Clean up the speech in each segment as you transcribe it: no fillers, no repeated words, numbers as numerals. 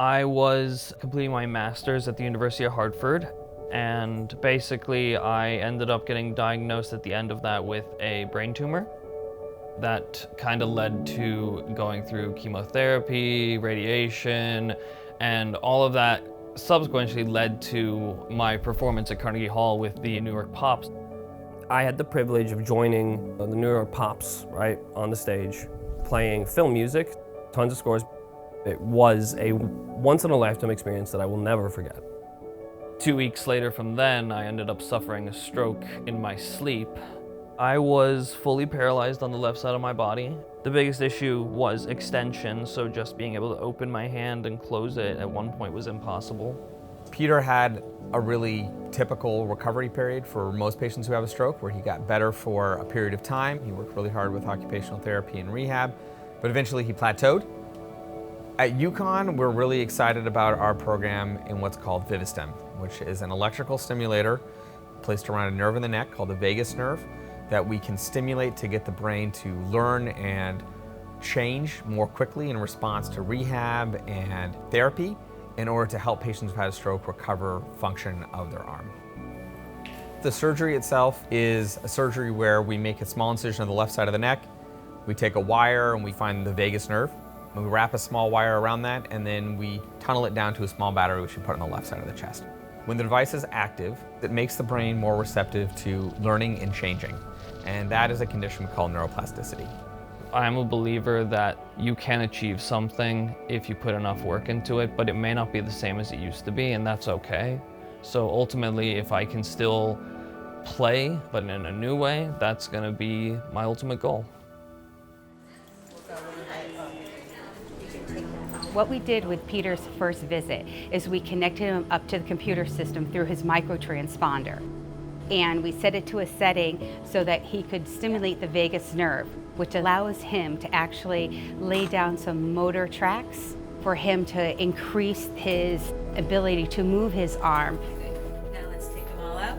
I was completing my master's at the University of Hartford, and basically I ended up getting diagnosed at the end of that with a brain tumor. That kind of led to going through chemotherapy, radiation, and all of that subsequently led to my performance at Carnegie Hall with the New York Pops. I had the privilege of joining the New York Pops, right, on the stage, playing film music, tons of scores. It was a once-in-a-lifetime experience that I will never forget. 2 weeks later from then, I ended up suffering a stroke in my sleep. I was fully paralyzed on the left side of my body. The biggest issue was extension, so just being able to open my hand and close it at one point was impossible. Peter had a really typical recovery period for most patients who have a stroke, where he got better for a period of time. He worked really hard with occupational therapy and rehab, but eventually he plateaued. At UConn, we're really excited about our program in what's called Vivistim, which is an electrical stimulator placed around a nerve in the neck called the vagus nerve that we can stimulate to get the brain to learn and change more quickly in response to rehab and therapy in order to help patients who've had a stroke recover function of their arm. The surgery itself is a surgery where we make a small incision on the left side of the neck. We take a wire and we find the vagus nerve. And we wrap a small wire around that, and then we tunnel it down to a small battery which we put on the left side of the chest. When the device is active, it makes the brain more receptive to learning and changing. And that is a condition we call neuroplasticity. I'm a believer that you can achieve something if you put enough work into it, but it may not be the same as it used to be, and that's okay. So ultimately, if I can still play, but in a new way, that's gonna be my ultimate goal. What we did with Peter's first visit is we connected him up to the computer system through his microtransponder. And we set it to a setting so that he could stimulate the vagus nerve, which allows him to actually lay down some motor tracks for him to increase his ability to move his arm. Now let's take them all out.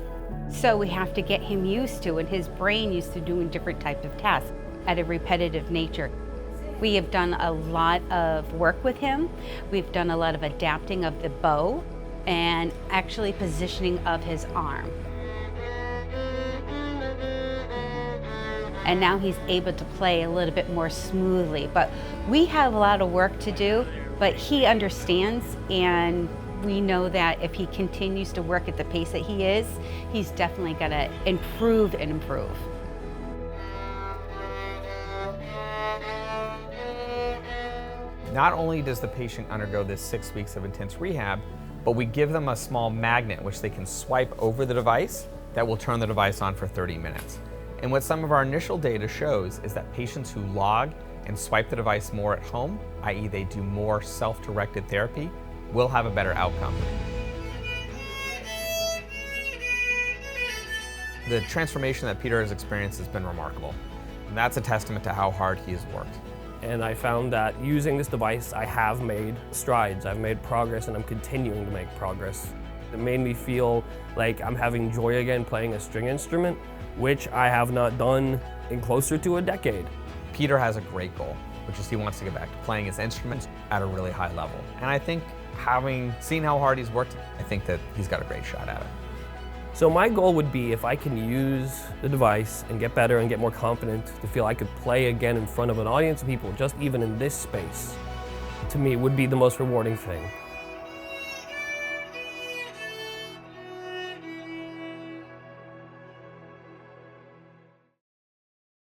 So we have to get him used to, and his brain used to doing different types of tasks at a repetitive nature. We have done a lot of work with him. We've done a lot of adapting of the bow and actually positioning of his arm. And now he's able to play a little bit more smoothly. But we have a lot of work to do, but he understands, and we know that if he continues to work at the pace that he is, he's definitely gonna improve and improve. Not only does the patient undergo this 6 weeks of intense rehab, but we give them a small magnet which they can swipe over the device that will turn the device on for 30 minutes. And what some of our initial data shows is that patients who log and swipe the device more at home, i.e. they do more self-directed therapy, will have a better outcome. The transformation that Peter has experienced has been remarkable. And that's a testament to how hard he has worked. And I found that using this device, I have made strides, I've made progress, and I'm continuing to make progress. It made me feel like I'm having joy again playing a string instrument, which I have not done in closer to a decade. Peter has a great goal, which is he wants to get back to playing his instruments at a really high level. And I think having seen how hard he's worked, I think that he's got a great shot at it. So my goal would be, if I can use the device and get better and get more confident to feel I could play again in front of an audience of people, just even in this space, to me would be the most rewarding thing.